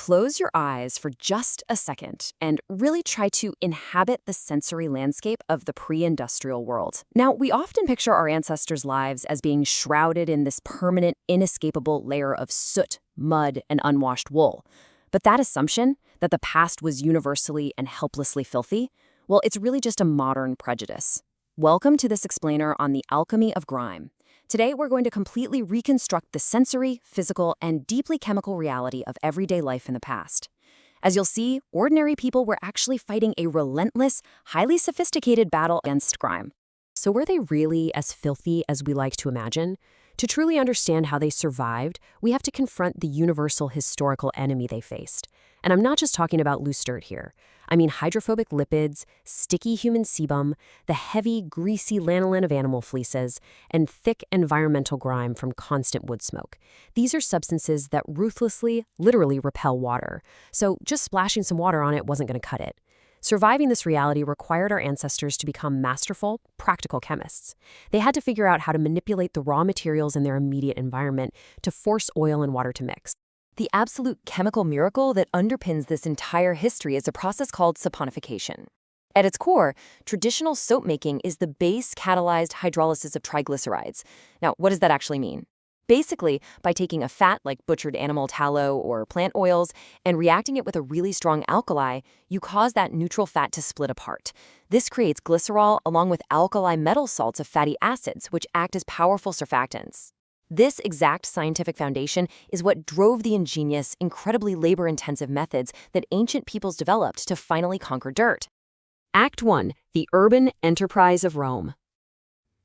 close your eyes for just a second and really try to inhabit the sensory landscape of the pre-industrial world. Now, we often picture our ancestors' lives as being shrouded in this permanent, inescapable layer of soot, mud, and unwashed wool. But that assumption, that the past was universally and helplessly filthy, well, it's really just a modern prejudice. Welcome to this explainer on the alchemy of grime. Today, we're going to completely reconstruct the sensory, physical, and deeply chemical reality of everyday life in the past. As you'll see, ordinary people were actually fighting a relentless, highly sophisticated battle against grime. So were they really as filthy as we like to imagine? To truly understand how they survived, we have to confront the universal historical enemy they faced. And I'm not just talking about loose dirt here. I mean hydrophobic lipids, sticky human sebum, the heavy, greasy lanolin of animal fleeces, and thick environmental grime from constant wood smoke. These are substances that ruthlessly, literally repel water. So just splashing some water on it wasn't going to cut it. Surviving this reality required our ancestors to become masterful, practical chemists. They had to figure out how to manipulate the raw materials in their immediate environment to force oil and water to mix. The absolute chemical miracle that underpins this entire history is a process called saponification. At its core, traditional soap making is the base catalyzed hydrolysis of triglycerides. Now, what does that actually mean? Basically, by taking a fat like butchered animal tallow or plant oils and reacting it with a really strong alkali, you cause that neutral fat to split apart. This creates glycerol along with alkali metal salts of fatty acids, which act as powerful surfactants. This exact scientific foundation is what drove the ingenious, incredibly labor-intensive methods that ancient peoples developed to finally conquer dirt. Act 1. The Urban Enterprise of Rome.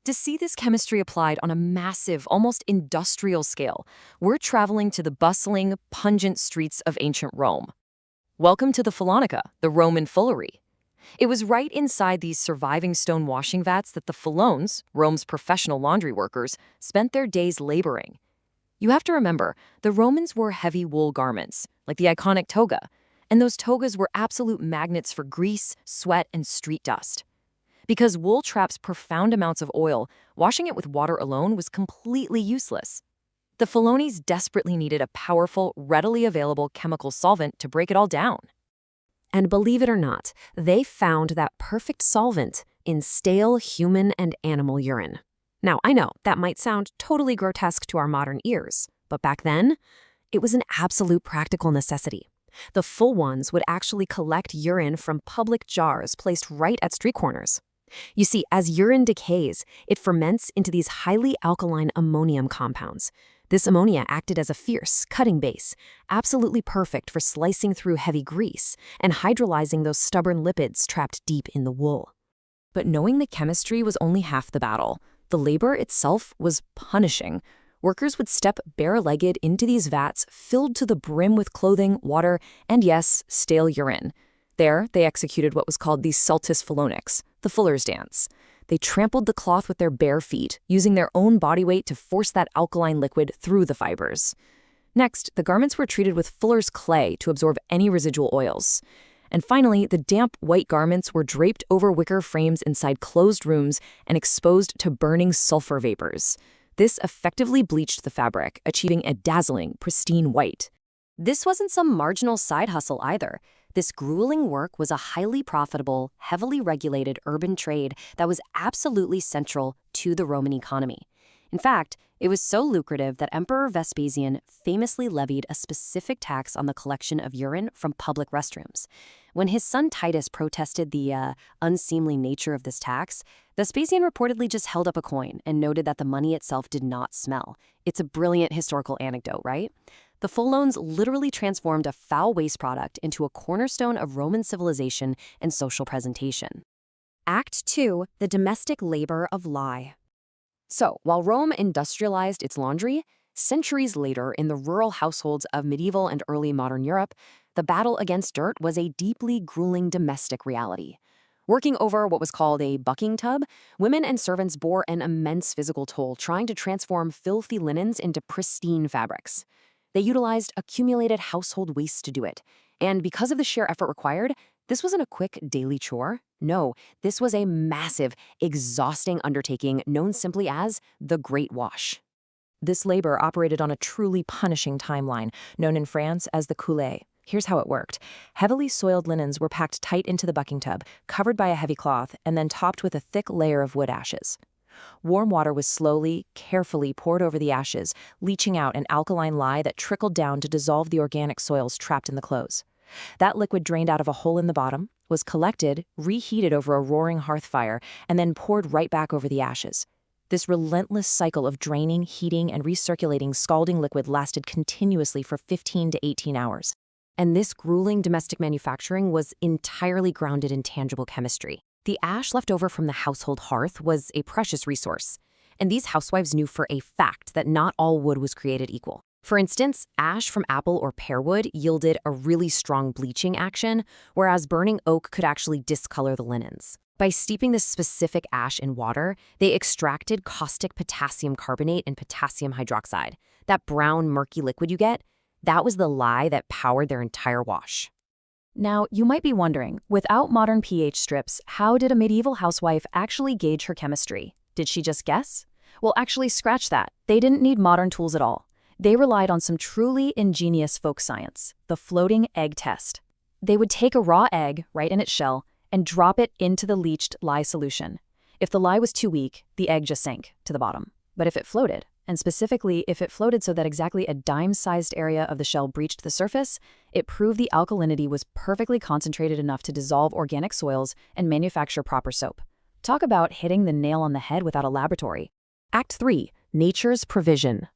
To see this chemistry applied on a massive, almost industrial scale, we're traveling to the bustling, pungent streets of ancient Rome. Welcome to the Falonica, the Roman fullery. It was right inside these surviving stone washing vats that the Falones, Rome's professional laundry workers, spent their days laboring. You have to remember, the Romans wore heavy wool garments, like the iconic toga, and those togas were absolute magnets for grease, sweat, and street dust. Because wool traps profound amounts of oil, washing it with water alone was completely useless. The Falones desperately needed a powerful, readily available chemical solvent to break it all down. And believe it or not, they found that perfect solvent in stale human and animal urine. Now, I know that might sound totally grotesque to our modern ears, but back then, it was an absolute practical necessity. The full ones would actually collect urine from public jars placed right at street corners. You see, as urine decays, it ferments into these highly alkaline ammonium compounds. This ammonia acted as a fierce, cutting base, absolutely perfect for slicing through heavy grease and hydrolyzing those stubborn lipids trapped deep in the wool. But knowing the chemistry was only half the battle. The labor itself was punishing. Workers would step bare-legged into these vats filled to the brim with clothing, water, and yes, stale urine. There, they executed what was called the saltus phalonics, the fuller's dance. They trampled the cloth with their bare feet, using their own body weight to force that alkaline liquid through the fibers. Next, the garments were treated with fuller's clay to absorb any residual oils. And finally, the damp white garments were draped over wicker frames inside closed rooms and exposed to burning sulfur vapors. This effectively bleached the fabric, achieving a dazzling, pristine white. This wasn't some marginal side hustle either. This grueling work was a highly profitable, heavily regulated urban trade that was absolutely central to the Roman economy. In fact, it was so lucrative that Emperor Vespasian famously levied a specific tax on the collection of urine from public restrooms. When his son Titus protested the unseemly nature of this tax, Vespasian reportedly just held up a coin and noted that the money itself did not smell. It's a brilliant historical anecdote, right? The Falones literally transformed a foul waste product into a cornerstone of Roman civilization and social presentation. Act 2. The Domestic Labor of Lye. So, while Rome industrialized its laundry, centuries later in the rural households of medieval and early modern Europe, the battle against dirt was a deeply grueling domestic reality. Working over what was called a bucking tub, women and servants bore an immense physical toll trying to transform filthy linens into pristine fabrics. They utilized accumulated household waste to do it. And because of the sheer effort required, this wasn't a quick daily chore. No, this was a massive, exhausting undertaking known simply as the Great Wash. This labor operated on a truly punishing timeline, known in France as the coulée. Here's how it worked. Heavily soiled linens were packed tight into the bucking tub, covered by a heavy cloth, and then topped with a thick layer of wood ashes. Warm water was slowly, carefully poured over the ashes, leaching out an alkaline lye that trickled down to dissolve the organic soils trapped in the clothes. That liquid drained out of a hole in the bottom, was collected, reheated over a roaring hearth fire, and then poured right back over the ashes. This relentless cycle of draining, heating, and recirculating scalding liquid lasted continuously for 15 to 18 hours. And this grueling domestic manufacturing was entirely grounded in tangible chemistry. The ash left over from the household hearth was a precious resource, and these housewives knew for a fact that not all wood was created equal. For instance, ash from apple or pear wood yielded a really strong bleaching action, whereas burning oak could actually discolor the linens. By steeping this specific ash in water, they extracted caustic potassium carbonate and potassium hydroxide. That brown, murky liquid you get, that was the lye that powered their entire wash. Now, you might be wondering, without modern pH strips, how did a medieval housewife actually gauge her chemistry? Did she just guess? Well, actually, scratch that. They didn't need modern tools at all. They relied on some truly ingenious folk science, the floating egg test. They would take a raw egg, right in its shell, and drop it into the leached lye solution. If the lye was too weak, the egg just sank to the bottom. But if it floated, and specifically if it floated so that exactly a dime-sized area of the shell breached the surface, it proved the alkalinity was perfectly concentrated enough to dissolve organic soils and manufacture proper soap. Talk about hitting the nail on the head without a laboratory. Act 3. Nature's provision.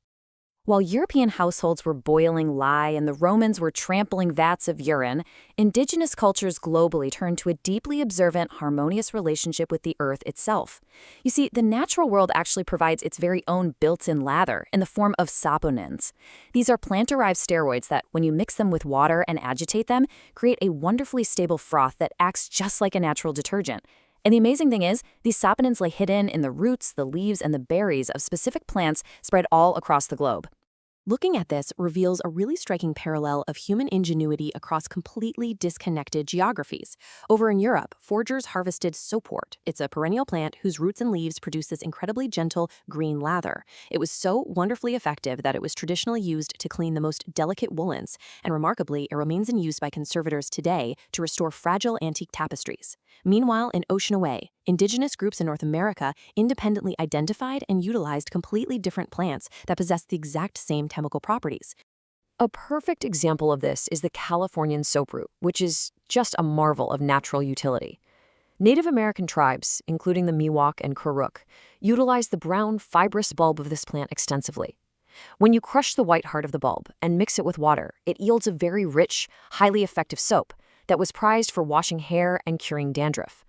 While European households were boiling lye and the Romans were trampling vats of urine, indigenous cultures globally turned to a deeply observant, harmonious relationship with the earth itself. You see, the natural world actually provides its very own built-in lather in the form of saponins. These are plant-derived steroids that, when you mix them with water and agitate them, create a wonderfully stable froth that acts just like a natural detergent. And the amazing thing is, these saponins lay hidden in the roots, the leaves, and the berries of specific plants spread all across the globe. Looking at this reveals a really striking parallel of human ingenuity across completely disconnected geographies. Over in Europe, foragers harvested soapwort. It's a perennial plant whose roots and leaves produce this incredibly gentle green lather. It was so wonderfully effective that it was traditionally used to clean the most delicate woolens, and remarkably, it remains in use by conservators today to restore fragile antique tapestries. Meanwhile, in Ocean Away, indigenous groups in North America independently identified and utilized completely different plants that possessed the exact same chemical properties. A perfect example of this is the Californian soaproot, which is just a marvel of natural utility. Native American tribes, including the Miwok and Kuruk, utilize the brown, fibrous bulb of this plant extensively. When you crush the white heart of the bulb and mix it with water, it yields a very rich, highly effective soap that was prized for washing hair and curing dandruff.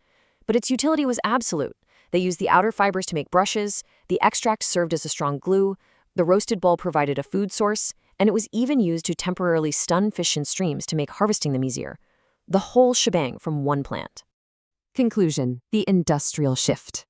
But its utility was absolute. They used the outer fibers to make brushes, the extract served as a strong glue, the roasted bulb provided a food source, and it was even used to temporarily stun fish in streams to make harvesting them easier. The whole shebang from one plant. Conclusion: the industrial shift.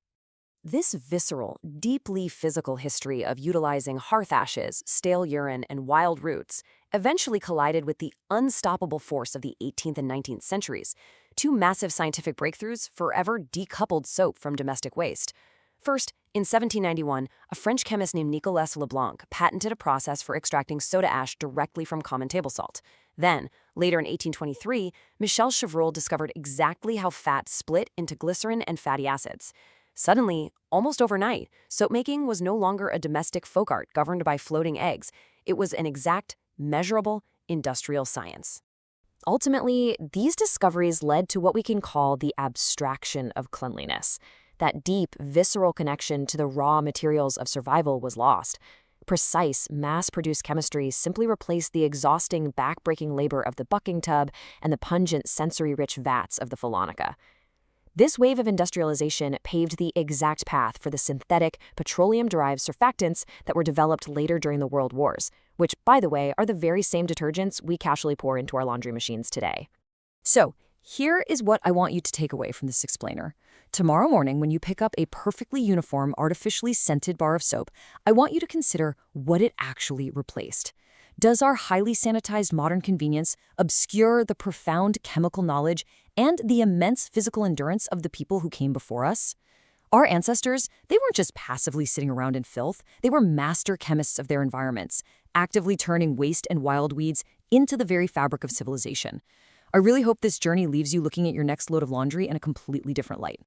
This visceral, deeply physical history of utilizing hearth ashes, stale urine, and wild roots eventually collided with the unstoppable force of the 18th and 19th centuries. Two massive scientific breakthroughs forever decoupled soap from domestic waste. First, in 1791, a French chemist named Nicolas Leblanc patented a process for extracting soda ash directly from common table salt. Then, later in 1823, Michel Chevreul discovered exactly how fat split into glycerin and fatty acids. Suddenly, almost overnight, soap-making was no longer a domestic folk art governed by floating eggs. It was an exact, measurable, industrial science. Ultimately, these discoveries led to what we can call the abstraction of cleanliness. That deep, visceral connection to the raw materials of survival was lost. Precise, mass-produced chemistry simply replaced the exhausting, back-breaking labor of the bucking tub and the pungent, sensory-rich vats of the Phalonica. This wave of industrialization paved the exact path for the synthetic, petroleum-derived surfactants that were developed later during the World Wars, which, by the way, are the very same detergents we casually pour into our laundry machines today. So, here is what I want you to take away from this explainer. Tomorrow morning, when you pick up a perfectly uniform, artificially scented bar of soap, I want you to consider what it actually replaced. Does our highly sanitized modern convenience obscure the profound chemical knowledge and the immense physical endurance of the people who came before us? Our ancestors, they weren't just passively sitting around in filth. They were master chemists of their environments, actively turning waste and wild weeds into the very fabric of civilization. I really hope this journey leaves you looking at your next load of laundry in a completely different light.